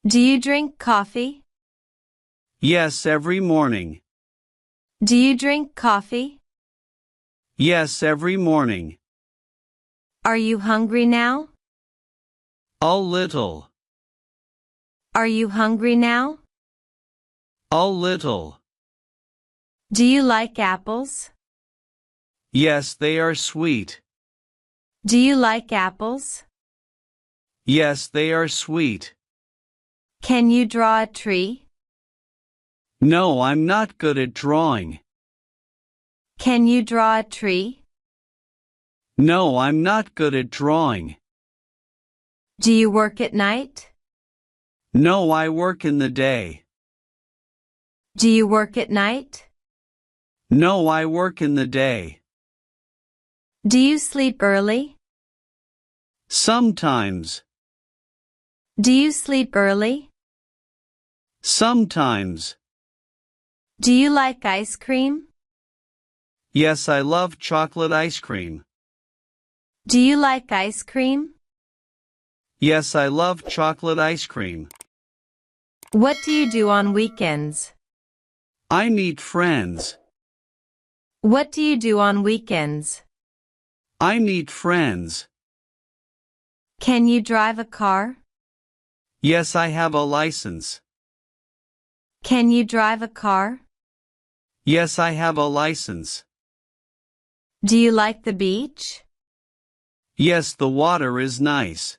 Do you drink coffee? Yes, every morning. Do you drink coffee? Yes, every morning. Are you hungry now? A little. Are you hungry now? A little. Do you like apples? Yes, they are sweet. Do you like apples? Yes, they are sweet. Can you draw a tree? No, I'm not good at drawing. Can you draw a tree? No, I'm not good at drawing. Do you work at night? No, I work in the day. Do you work at night? No, I work in the day. Do you sleep early? Sometimes. Do you sleep early? Sometimes. Do you like ice cream? Yes, I love chocolate ice cream. Do you like ice cream? Yes, I love chocolate ice cream. What do you do on weekends? I meet friends. What do you do on weekends? I meet friends. Can you drive a car? Yes, I have a license. Can you drive a car? Yes, I have a license. Do you like the beach? Yes, the water is nice.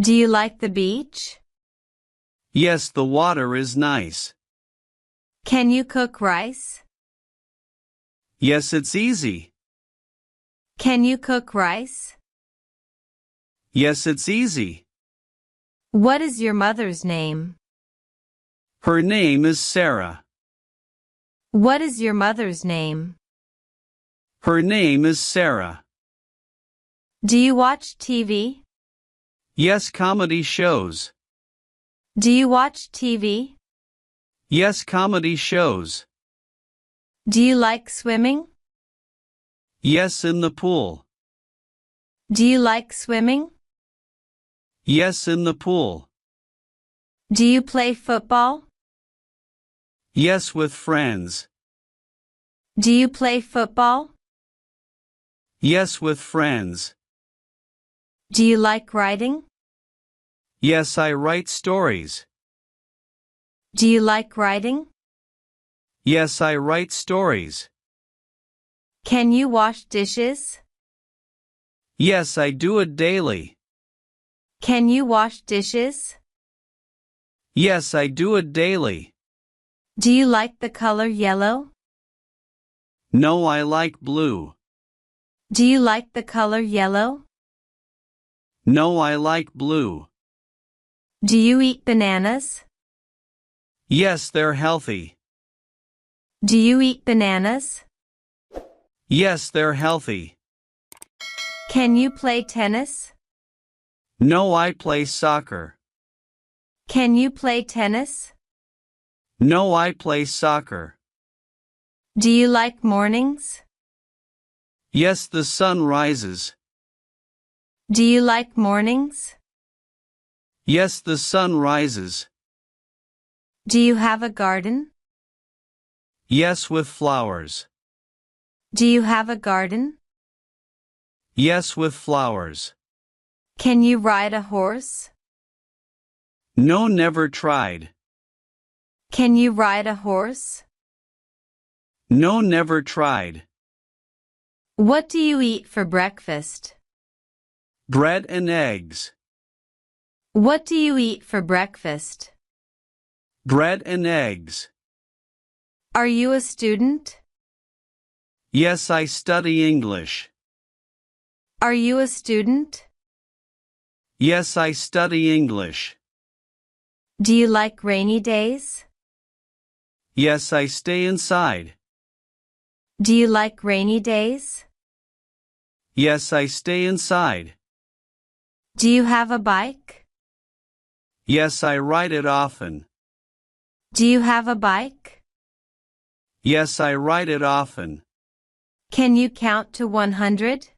Do you like the beach? Yes, the water is nice. Can you cook rice? Yes, it's easy. Can you cook rice? Yes, it's easy. What is your mother's name? Her name is Sarah. What is your mother's name? Her name is Sarah. Do you watch TV? Yes, comedy shows. Do you watch TV? Yes, comedy shows. Do you like swimming? Yes, in the pool. Do you like swimming? Yes, in the pool. Do you play football? Yes, with friends. Do you play football? Yes, with friends. Do you like writing? Yes, I write stories. Do you like writing? Yes, I write stories. Can you wash dishes? Yes, I do it daily. Can you wash dishes? Yes, I do it daily. Do you like the color yellow? No, I like blue. Do you like the color yellow? No, I like blue. Do you eat bananas? Yes, they're healthy. Do you eat bananas? Yes, they're healthy. Can you play tennis? No, I play soccer. Can you play tennis? No, I play soccer. Do you like mornings? Yes, the sun rises. Do you like mornings? Yes, the sun rises. Do you have a garden? Yes, with flowers. Do you have a garden? Yes, with flowers. Can you ride a horse? No, never tried. Can you ride a horse? No, never tried. What do you eat for breakfast? Bread and eggs. What do you eat for breakfast? Bread and eggs. Are you a student? Yes, I study English. Are you a student? Yes, I study English. Do you like rainy days? Yes, I stay inside. Do you like rainy days? Yes, I stay inside. Do you have a bike? Yes, I ride it often. Do you have a bike? Yes, I ride it often. Can you count to 100?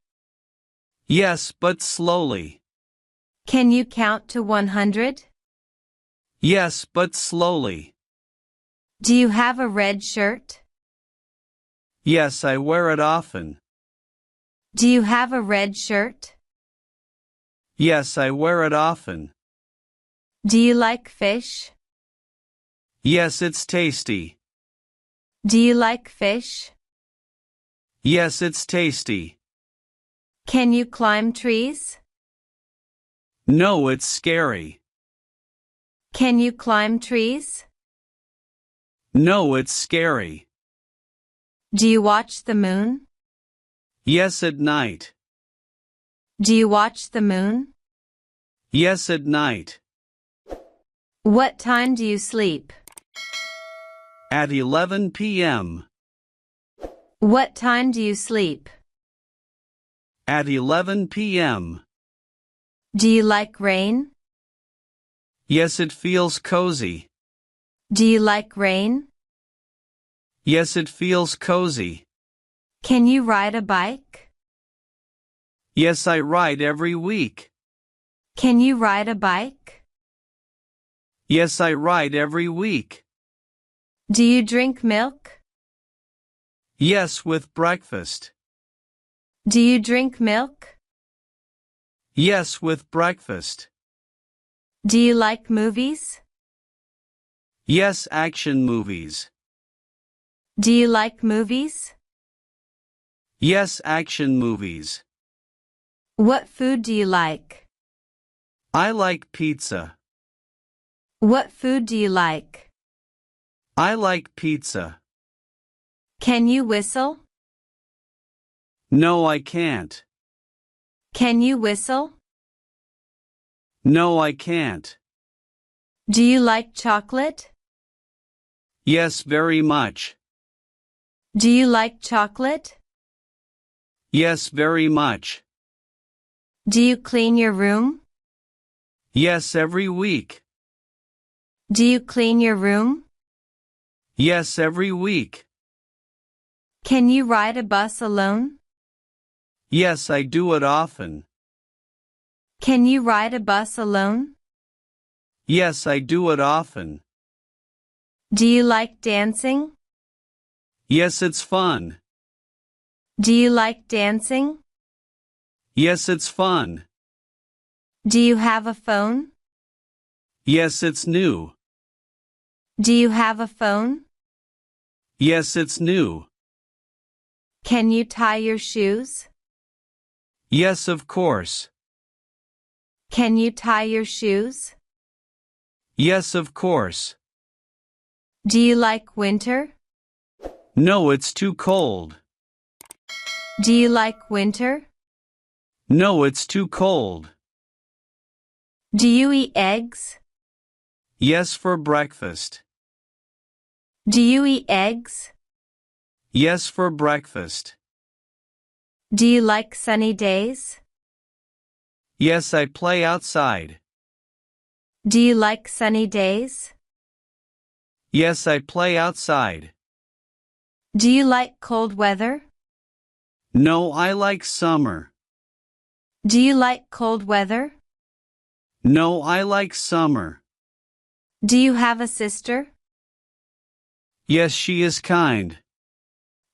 Yes, but slowly. Can you count to 100? Yes, but slowly. Do you have a red shirt? Yes, I wear it often. Do you have a red shirt? Yes, I wear it often. Do you like fish? Yes, it's tasty. Do you like fish? Yes, it's tasty. Can you climb trees? No, it's scary. Can you climb trees? No, it's scary. Do you watch the moon? Yes, at night. Do you watch the moon? Yes, at night. What time do you sleep? At 11 p.m. What time do you sleep? At 11 p.m. Do you like rain? Yes, it feels cozy. Do you like rain? Yes, it feels cozy. Can you ride a bike? Yes, I ride every week. Can you ride a bike? Yes, I ride every week. Do you drink milk? Yes, with breakfast. Do you drink milk? Yes, with breakfast. Do you like movies? Yes, action movies. Do you like movies? Yes, action movies. What food do you like? I like pizza. What food do you like? I like pizza. Can you whistle? No, I can't. Can you whistle? No, I can't. Do you like chocolate? Yes, very much. Do you like chocolate? Yes, very much. Do you clean your room? Yes, every week. Do you clean your room? Yes, every week. Can you ride a bus alone? Yes, I do it often. Can you ride a bus alone? Yes, I do it often. Do you like dancing? Yes, it's fun. Do you like dancing? Yes, it's fun. Do you have a phone? Yes, it's new. Do you have a phone? Yes, it's new. Can you tie your shoes? Yes, of course. Can you tie your shoes? Yes, of course. Do you like winter? No, it's too cold. Do you like winter? No, it's too cold. Do you eat eggs? Yes, for breakfast. Do you eat eggs? Yes, for breakfast. Do you like sunny days? Yes, I play outside. Do you like sunny days? Yes, I play outside. Do you like cold weather? No, I like summer. Do you like cold weather? No, I like summer. Do you have a sister? Yes, she is kind.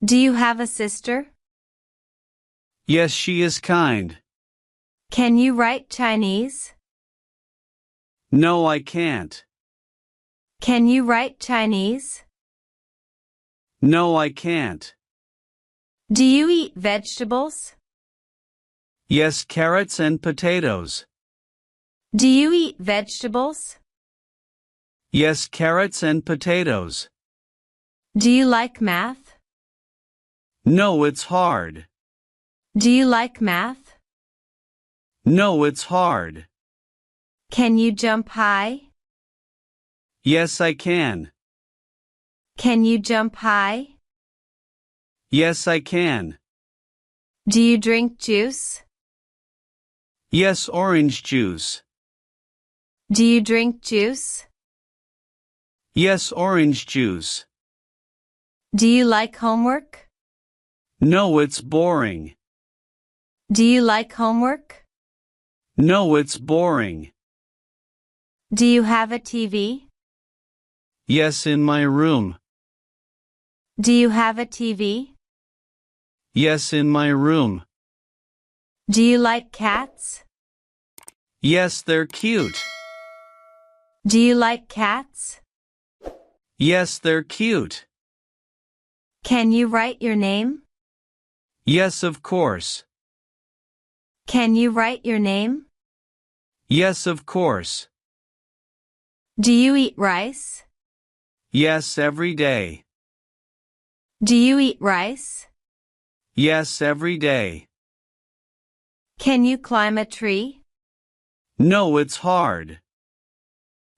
Do you have a sister? Yes, she is kind. Can you write Chinese? No, I can't. Can you write Chinese? No, I can't. Do you eat vegetables? Yes, carrots and potatoes. Do you eat vegetables? Yes, carrots and potatoes. Do you like math? No, it's hard. Do you like math? No, it's hard. Can you jump high? Yes, I can. Can you jump high? Yes, I can. Do you drink juice? Yes, orange juice. Do you drink juice? Yes, orange juice. Do you like homework? No, it's boring. Do you like homework? No, it's boring. Do you have a TV? Yes, in my room. Do you have a TV? Yes, in my room. Do you like cats? Yes, they're cute. Do you like cats? Yes, they're cute. Can you write your name? Yes, of course. Can you write your name? Yes, of course. Do you eat rice? Yes, every day. Do you eat rice? Yes, every day. Can you climb a tree? No, it's hard.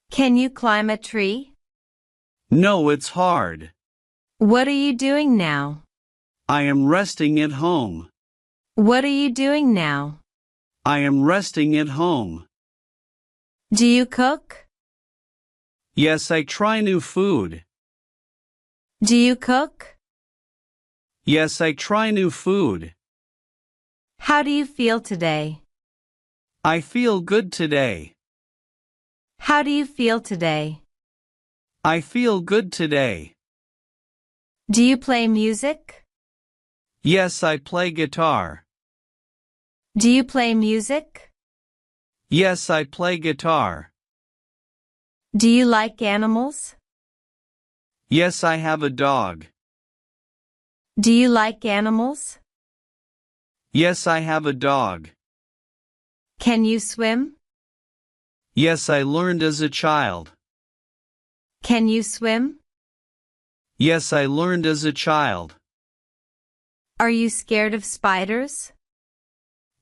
Can you climb a tree? No, it's hard. What are you doing now? I am resting at home. What are you doing now? I am resting at home. Do you cook? Yes, I try new food. Do you cook? Yes, I try new food. How do you feel today? I feel good today. How do you feel today? I feel good today. Do you play music? Yes, I play guitar. Do you play music? Yes, I play guitar. Do you like animals? Yes, I have a dog. Do you like animals? Yes, I have a dog. Can you swim? Yes, I learned as a child. Can you swim? Yes, I learned as a child. Are you scared of spiders?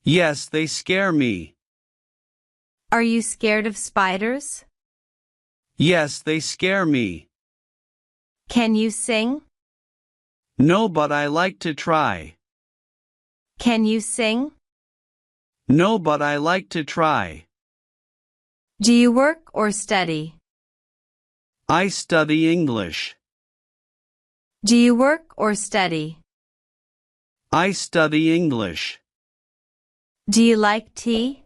Yes, they scare me. Are you scared of spiders? Yes, they scare me. Can you sing? No, but I like to try. Can you sing? No, but I like to try. Do you work or study? I study English. Do you work or study? I study English. Do you like tea?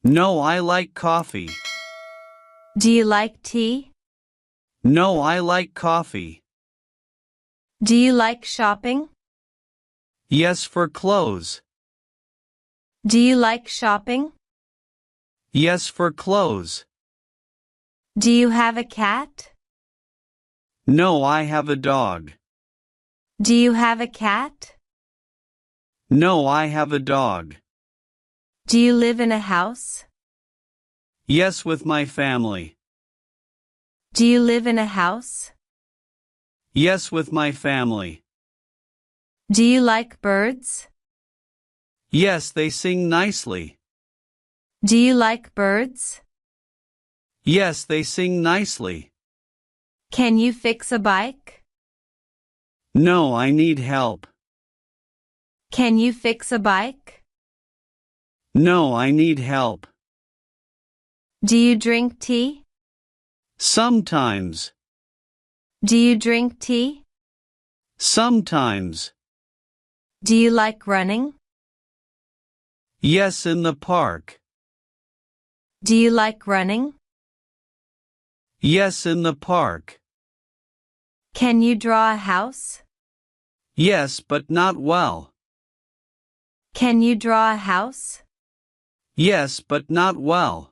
No, I like coffee. Do you like tea? No, I like coffee. Do you like shopping? Yes, for clothes. Do you like shopping? Yes, for clothes. Do you have a cat? No, I have a dog. Do you have a cat? No, I have a dog. Do you live in a house? Yes, with my family. Do you live in a house? Yes, with my family. Do you like birds? Yes, they sing nicely. Do you like birds? Yes, they sing nicely. Can you fix a bike? No, I need help. Can you fix a bike? No, I need help. Do you drink tea? Sometimes. Do you drink tea? Sometimes. Do you like running? Yes, in the park. Do you like running? Yes, in the park. Can you draw a house? Yes, but not well. Can you draw a house? Yes, but not well.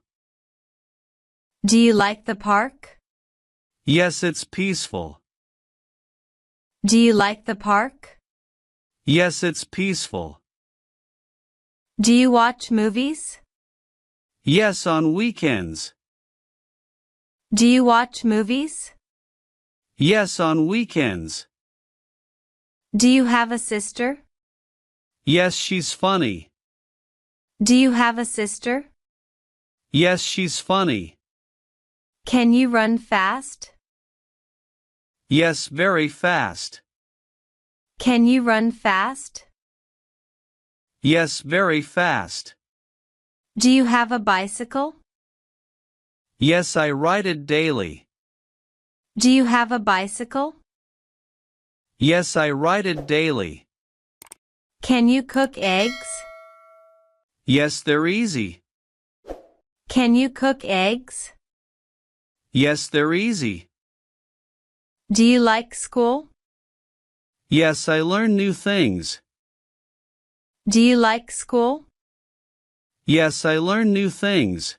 Do you like the park? Yes, it's peaceful. Do you like the park? Yes, it's peaceful. Do you watch movies? Yes, on weekends. Do you watch movies? Yes, on weekends. Do you have a sister? Yes, she's funny. Do you have a sister? Yes, she's funny. Can you run fast? Yes, very fast. Can you run fast? Yes, very fast. Do you have a bicycle? Yes, I ride it daily. Do you have a bicycle? Yes, I ride it daily. Can you cook eggs? Yes, they're easy. Can you cook eggs? Yes, they're easy. Do you like school? Yes, I learn new things. Do you like school? Yes, I learn new things.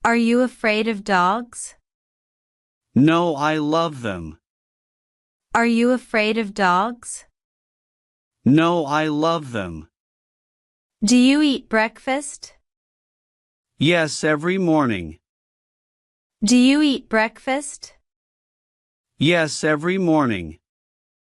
Are you afraid of dogs? No, I love them. Are you afraid of dogs? No, I love them. Do you eat breakfast? Yes, every morning. Do you eat breakfast? Yes, every morning.